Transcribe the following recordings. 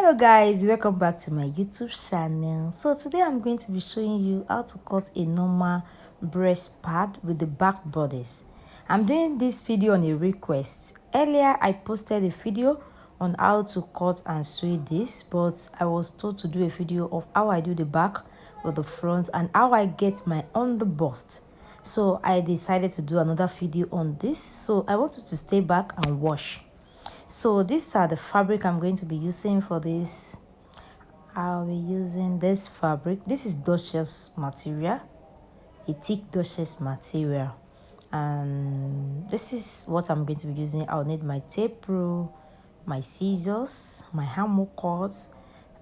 Hello guys, welcome back to my YouTube channel. So today I'm going to be showing you how to cut a normal breast pad with the back bodice. I'm doing this video on a request. Earlier I posted a video on how to cut and sew this, but I was told to do a video of how I do the back with the front and how I get my under bust. So I decided to do another video on this. So I want you to stay back and watch. So these are the fabric I'm going to be using for this. I'll be using this fabric. This is Duchess material, a thick Duchess material, and this is what I'm going to be using. I'll need my tape rule, my scissors, my hammer cords,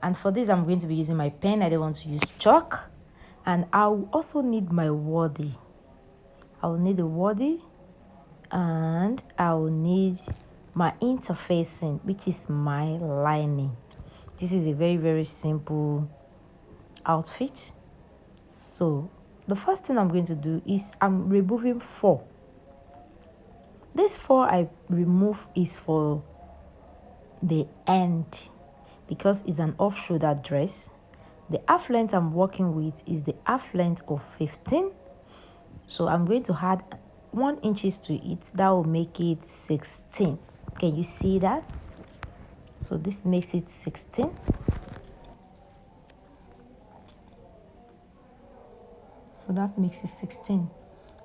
and for this I'm going to be using my pen. I don't want to use chalk, and I'll also need my waddy. I'll need a waddy, and I'll need my interfacing, which is my lining. This is a very simple outfit. So the first thing I'm going to do is I'm removing 4. This 4 I remove is for the end because it's an off-shoulder dress. The half length I'm working with is the half length of 15. So I'm going to add 1 inches to it. That will make it 16. Can you see that? So this makes it 16. So that makes it 16.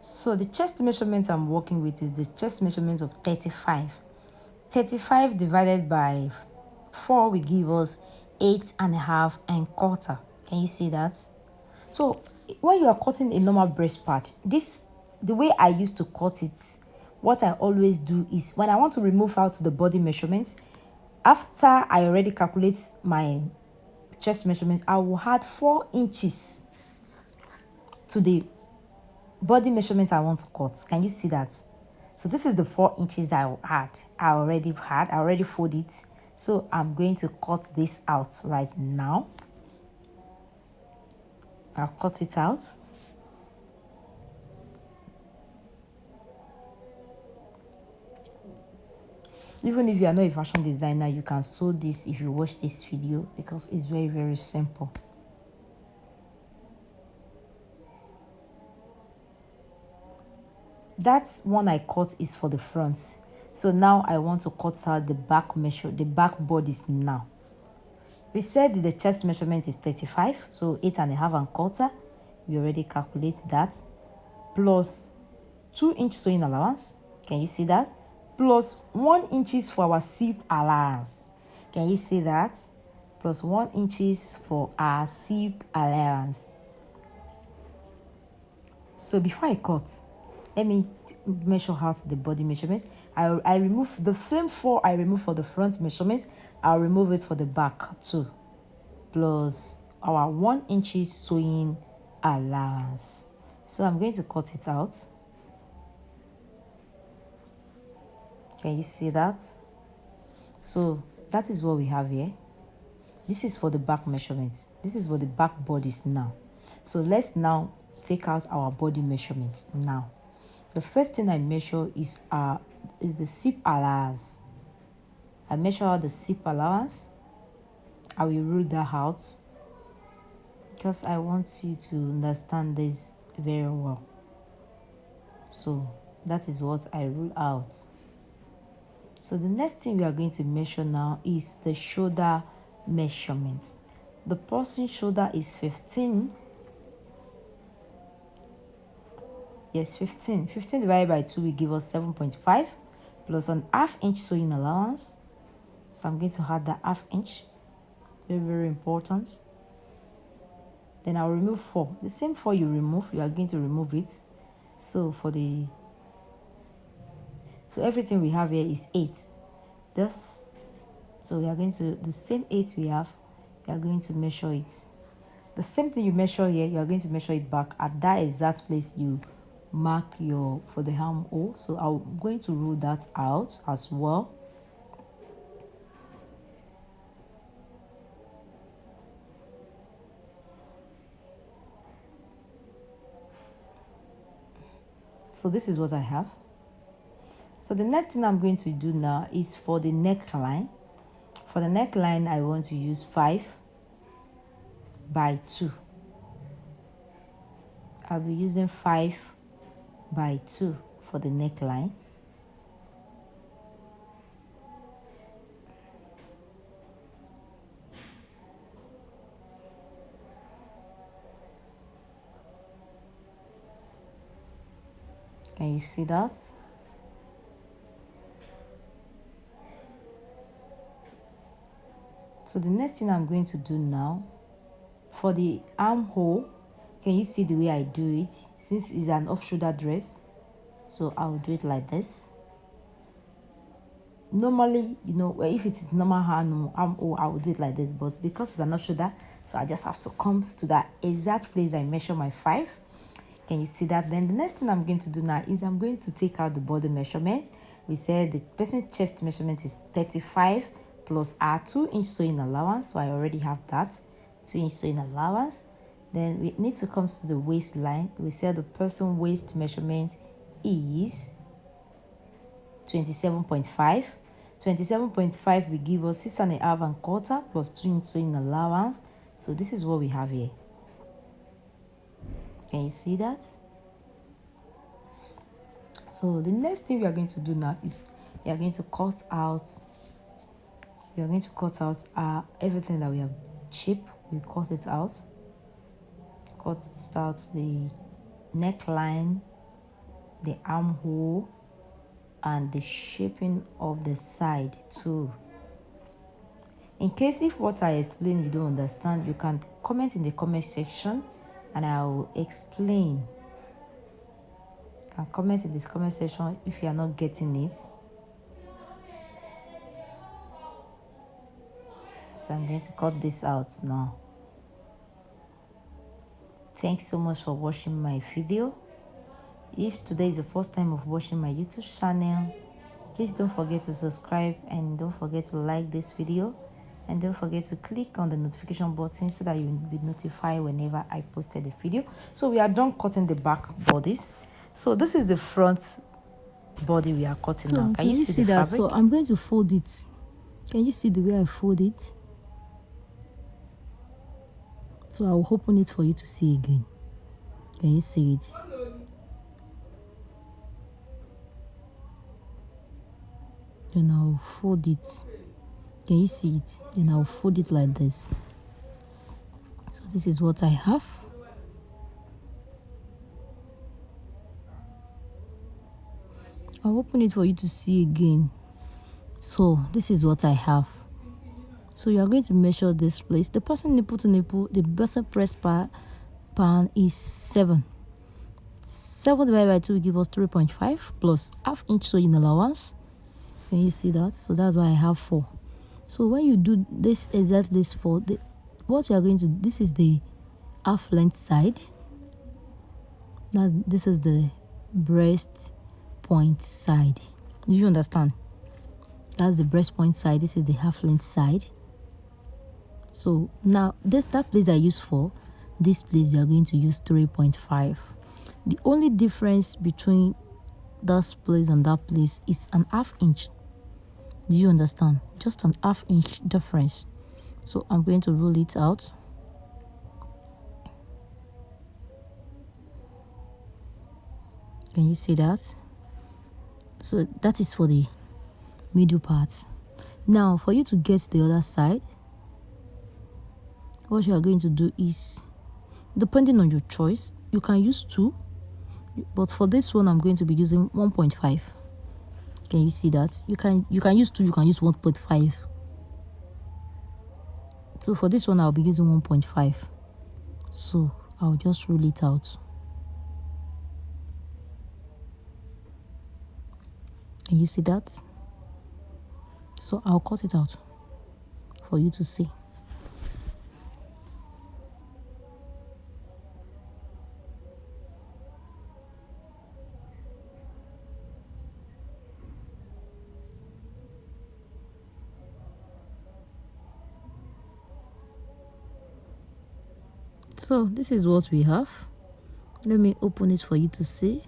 So the chest measurement I'm working with is the chest measurement of 35. 35 divided by 4 will give us 8.5 and quarter. Can you see that? So when you are cutting a normal breast pad, the way I used to cut it, what I always do is when I want to remove out the body measurement, after I already calculate my chest measurement, I will add 4 inches to the body measurement I want to cut. Can you see that? So this is the 4 inches I will add. I already fold it. So I'm going to cut this out right now. I'll cut it out. Even if you are not a fashion designer, you can sew this if you watch this video because it's very simple. That one I cut is for the front. So now I want to cut out the back bodies now. We said the chest measurement is 35, so 8.5 and quarter. We already calculate that. Plus 2-inch sewing allowance. Can you see that? Plus 1 inches for our zip allowance. Can you see that? Plus 1 inches for our zip allowance. So before I cut, let me measure out the body measurement. I remove the same 4 I remove for the front measurement. I'll remove it for the back too. Plus our 1 inches sewing allowance. So I'm going to cut it out. Can you see that? So that is what we have here. This is for the back measurements. This is for the back bodies now. So let's now take out our body measurements now. The first thing I measure is the zip allowance. I measure out the zip allowance. I will rule that out because I want you to understand this very well. So that is what I rule out. So the next thing we are going to measure now is the shoulder measurement. The person's shoulder is 15. Yes, 15. 15 divided by 2 will give us 7.5 plus an ½ inch sewing allowance. So I'm going to add that ½ inch. Very important. Then I'll remove 4. The same 4 you remove, you are going to remove it. So everything we have here is 8. So we are going to, the same 8 we have, we are going to measure it. The same thing you measure here, you are going to measure it back at that exact place you mark for the armhole. So I'm going to rule that out as well. So this is what I have. So the next thing I'm going to do now is for the neckline. For the neckline, I want to use 5 by 2. I'll be using 5 by 2 for the neckline. Can you see that? So the next thing I'm going to do now, for the armhole, can you see the way I do it? Since it's an off-shoulder dress, so I'll do it like this. Normally, you know, if it is normal armhole, I will do it like this, but because it's an off-shoulder, so I just have to come to that exact place I measure my 5. Can you see that? Then the next thing I'm going to do now is I'm going to take out the body measurement. We said the person's chest measurement is 35 plus our 2-inch sewing allowance, so I already have that 2-inch sewing allowance. Then we need to come to the waistline. We said the person's waist measurement is 27.5. 27.5 will give us 6.5 plus 2-inch sewing allowance. So this is what we have here. Can you see that? So the next thing we are going to do now is we are going to cut out everything that we have chipped. We cut it out. Cut out the neckline, the armhole, and the shaping of the side too. In case if what I explain you don't understand, you can comment in the comment section and I will explain. You can comment in this comment section if you are not getting it. So I'm going to cut this out now. Thanks so much for watching my video. If today is the first time of watching my YouTube channel, please don't forget to subscribe and don't forget to like this video. And don't forget to click on the notification button so that you will be notified whenever I posted a video. So we are done cutting the back bodies. So this is the front body we are cutting now. Can you see the that? fabric? So I'm going to fold it. Can you see the way I fold it? So I will open it for you to see again. Can you see it? Then I'll fold it. Can you see it? Then I'll fold it like this. So this is what I have. I'll open it for you to see again. So this is what I have. So you are going to measure this place. The person nipple to nipple, the bust press pan is 7. 7 divided by 2 will give us 3.5 plus half-inch sewing allowance. Can you see that? So that's why I have 4. So when you do this exact place for the what you are going to, this is the half length side. Now this is the breast point side. Do you understand? That's the breast point side. This is the half length side. So now that place I use 4, this place you are going to use 3.5. The only difference between that place and that place is an half-inch. Do you understand? Just an half-inch difference. So I'm going to roll it out. Can you see that? So that is for the middle part. Now for you to get the other side, what you are going to do is, depending on your choice, you can use 2, but for this one I'm going to be using 1.5. Can you see that? You can use 2, you can use 1.5. So for this one I'll be using 1.5. So I'll just roll it out. Can you see that? So I'll cut it out for you to see. So this is what we have. Let me open it for you to see.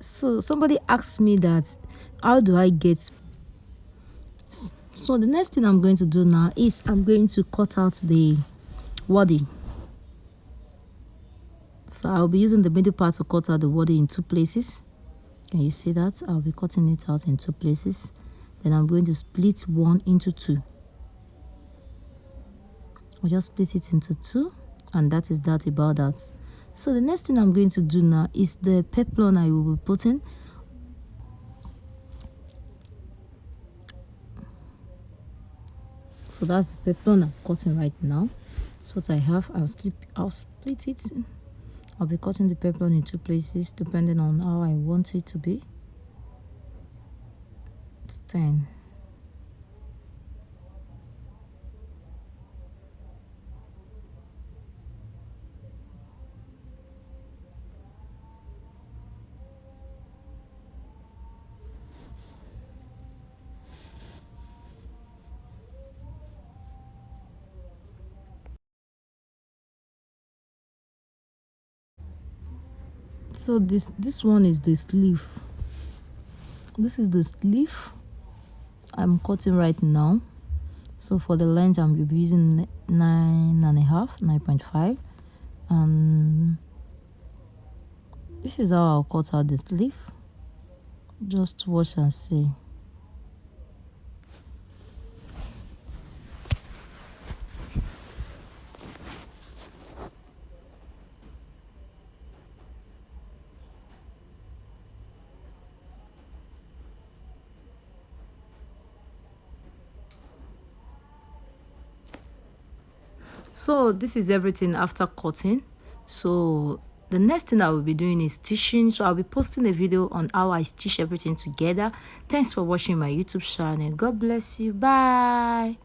So somebody asked me that how do I get So the next thing I'm going to do now is I'm going to cut out the wadding. So I'll be using the middle part to cut out the wadding in 2 places. Can you see that? I'll be cutting it out in 2 places. Then I'm going to split one into 2. I'll just split it into 2, and that is that about that. So the next thing I'm going to do now is the peplon I will be putting. So that's the peplon I'm cutting right now. That's what I have. I'll split it. I'll be cutting the peplon in 2 places depending on how I want it to be. It's 10. So this one is the sleeve. This is the sleeve I'm cutting right now. So for the length I'm using 9.5. And this is how I'll cut out the sleeve. Just watch and see. So this is everything after cutting. So the next thing I will be doing is stitching. So I'll be posting a video on how I stitch everything together. Thanks for watching my YouTube channel. God bless you. Bye.